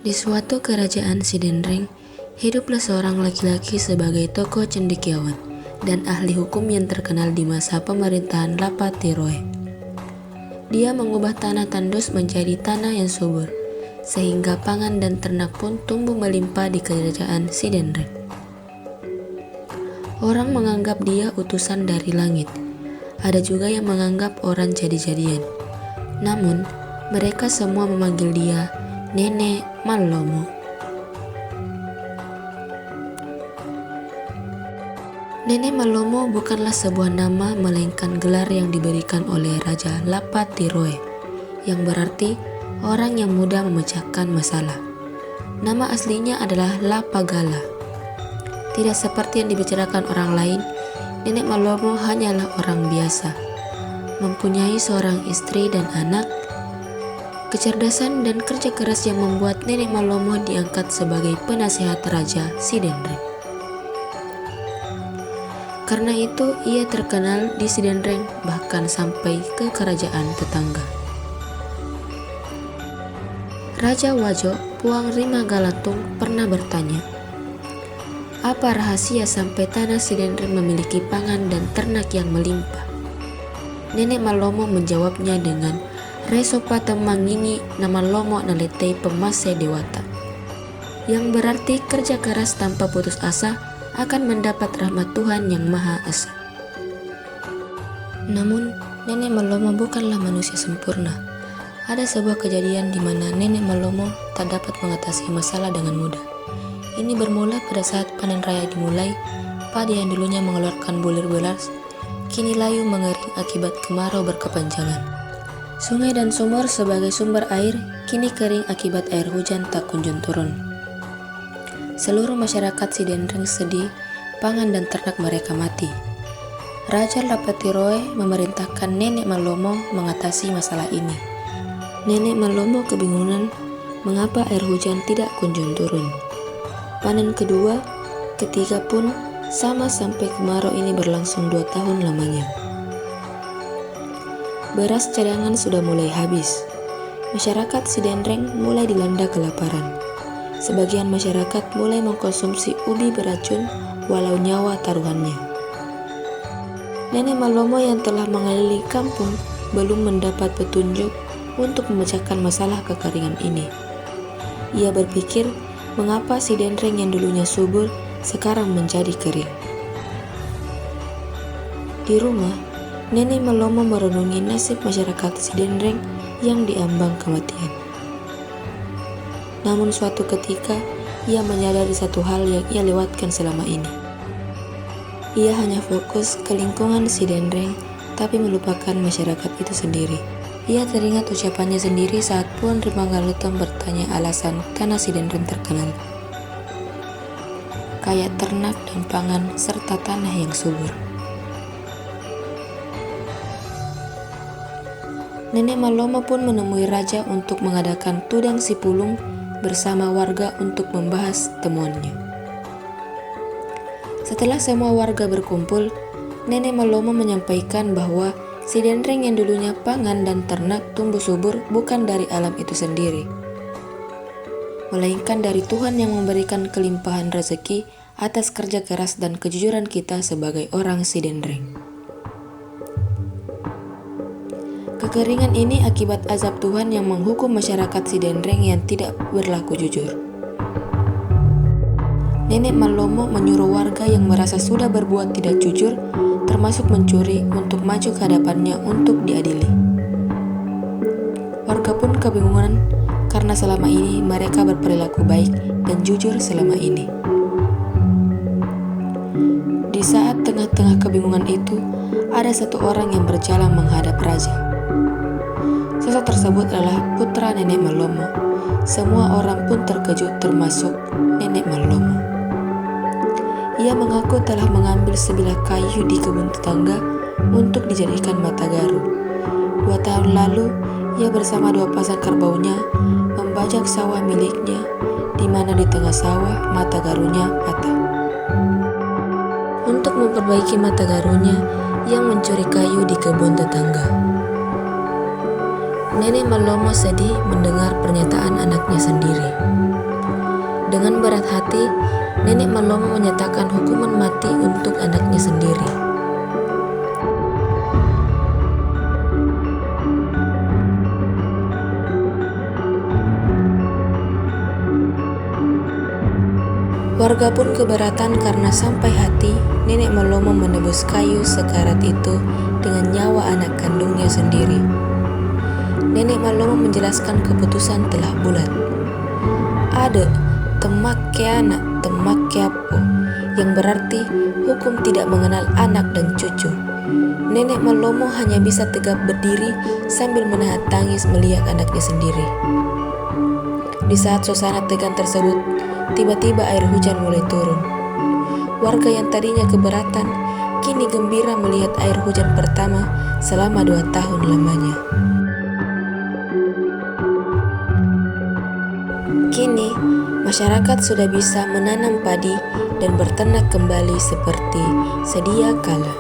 Di suatu kerajaan Sidendreng, hiduplah seorang laki-laki sebagai tokoh cendekiawan dan ahli hukum yang terkenal di masa pemerintahan Lapatiroe. Dia mengubah tanah tandus menjadi tanah yang subur, sehingga pangan dan ternak pun tumbuh melimpah di kerajaan Sidendreng. Orang menganggap dia utusan dari langit. Ada juga yang menganggap orang jadi-jadian. Namun, mereka semua memanggil dia Nenek Mallomo. Nenek Mallomo bukanlah sebuah nama, melainkan gelar yang diberikan oleh Raja Lapatiroe, yang berarti orang yang mudah memecahkan masalah. Nama aslinya adalah Lapagala. Tidak seperti yang dibicarakan orang lain, Nenek Mallomo hanyalah orang biasa, mempunyai seorang istri dan anak. Kecerdasan dan kerja keras yang membuat Nenek Mallomo diangkat sebagai penasehat Raja Sidendreng. Karena itu ia terkenal di Sidendreng bahkan sampai ke kerajaan tetangga. Raja Wajo, Puang Rima Galantung, pernah bertanya, apa rahasia sampai tanah Sidendreng memiliki pangan dan ternak yang melimpah? Nenek Mallomo menjawabnya dengan Resopata mangingi nama lomo naletei pemase dewata, yang berarti kerja keras tanpa putus asa akan mendapat rahmat Tuhan yang Maha Esa. Namun, Nenek Mallomo bukanlah manusia sempurna. Ada sebuah kejadian di mana Nenek Mallomo tak dapat mengatasi masalah dengan mudah. Ini bermula pada saat panen raya dimulai. Padi yang dulunya mengeluarkan bulir-bulir kini layu mengering akibat kemarau berkepanjangan. Sungai dan sumur sebagai sumber air kini kering akibat air hujan tak kunjung turun. Seluruh masyarakat Sidendreng sedih, pangan dan ternak mereka mati. Raja Lapatiroe memerintahkan Nenek Mallomo mengatasi masalah ini. Nenek Mallomo kebingungan mengapa air hujan tidak kunjung turun. Panen kedua, ketiga pun sama sampai kemarau ini berlangsung 2 tahun lamanya. Beras cadangan sudah mulai habis. Masyarakat Sidendreng mulai dilanda kelaparan. Sebagian masyarakat mulai mengkonsumsi ubi beracun walau nyawa taruhannya. Nenek Mallomo yang telah mengelilingi kampung belum mendapat petunjuk untuk memecahkan masalah kekeringan ini. Ia berpikir mengapa Sidendreng yang dulunya subur sekarang menjadi kering. Di rumah, Nenek Mallomo merenungi nasib masyarakat Sidendreng yang diambang kematian. Namun suatu ketika, ia menyadari satu hal yang ia lewatkan selama ini. Ia hanya fokus ke lingkungan Sidendreng, tapi melupakan masyarakat itu sendiri. Ia teringat ucapannya sendiri saat Puan Rima Galantung bertanya alasan tanah Sidendreng terkenal kaya ternak dan pangan serta tanah yang subur. Nenek Mallomo pun menemui raja untuk mengadakan tudang sipulung bersama warga untuk membahas temuannya. Setelah semua warga berkumpul, Nenek Mallomo menyampaikan bahwa Sidendreng yang dulunya pangan dan ternak tumbuh subur bukan dari alam itu sendiri, melainkan dari Tuhan yang memberikan kelimpahan rezeki atas kerja keras dan kejujuran kita sebagai orang Sidendreng. Kekeringan ini akibat azab Tuhan yang menghukum masyarakat Sidendreng yang tidak berlaku jujur. Nenek Mallomo menyuruh warga yang merasa sudah berbuat tidak jujur, termasuk mencuri, untuk maju ke hadapannya untuk diadili. Warga pun kebingungan karena selama ini mereka berperilaku baik dan jujur selama ini. Di saat tengah-tengah kebingungan itu, ada satu orang yang berjalan menghadap raja. Sosok tersebut adalah putra Nenek Mallomo. Semua orang pun terkejut termasuk Nenek Mallomo. Ia mengaku telah mengambil sebilah kayu di kebun tetangga untuk dijadikan mata garu. 2 tahun lalu, ia bersama 2 pasang kerbaunya membajak sawah miliknya, di mana di tengah sawah mata garunya patah. Untuk memperbaiki mata garunya, ia mencuri kayu di kebun tetangga. Nenek Malomo sedih mendengar pernyataan anaknya sendiri. Dengan berat hati, Nenek Malomo menyatakan hukuman mati untuk anaknya sendiri. Warga pun keberatan karena sampai hati Nenek Malomo menebus kayu sekarat itu dengan nyawa anak kandungnya sendiri. Nenek Malomo menjelaskan keputusan telah bulat. Ade, temak ke anak, temak ke apo, yang berarti hukum tidak mengenal anak dan cucu. Nenek Malomo hanya bisa tegap berdiri sambil menahan tangis melihat anaknya sendiri. Di saat suasana tegang tersebut, tiba-tiba air hujan mulai turun. Warga yang tadinya keberatan, kini gembira melihat air hujan pertama selama 2 tahun lamanya. Kini, masyarakat sudah bisa menanam padi dan berternak kembali seperti sedia kala.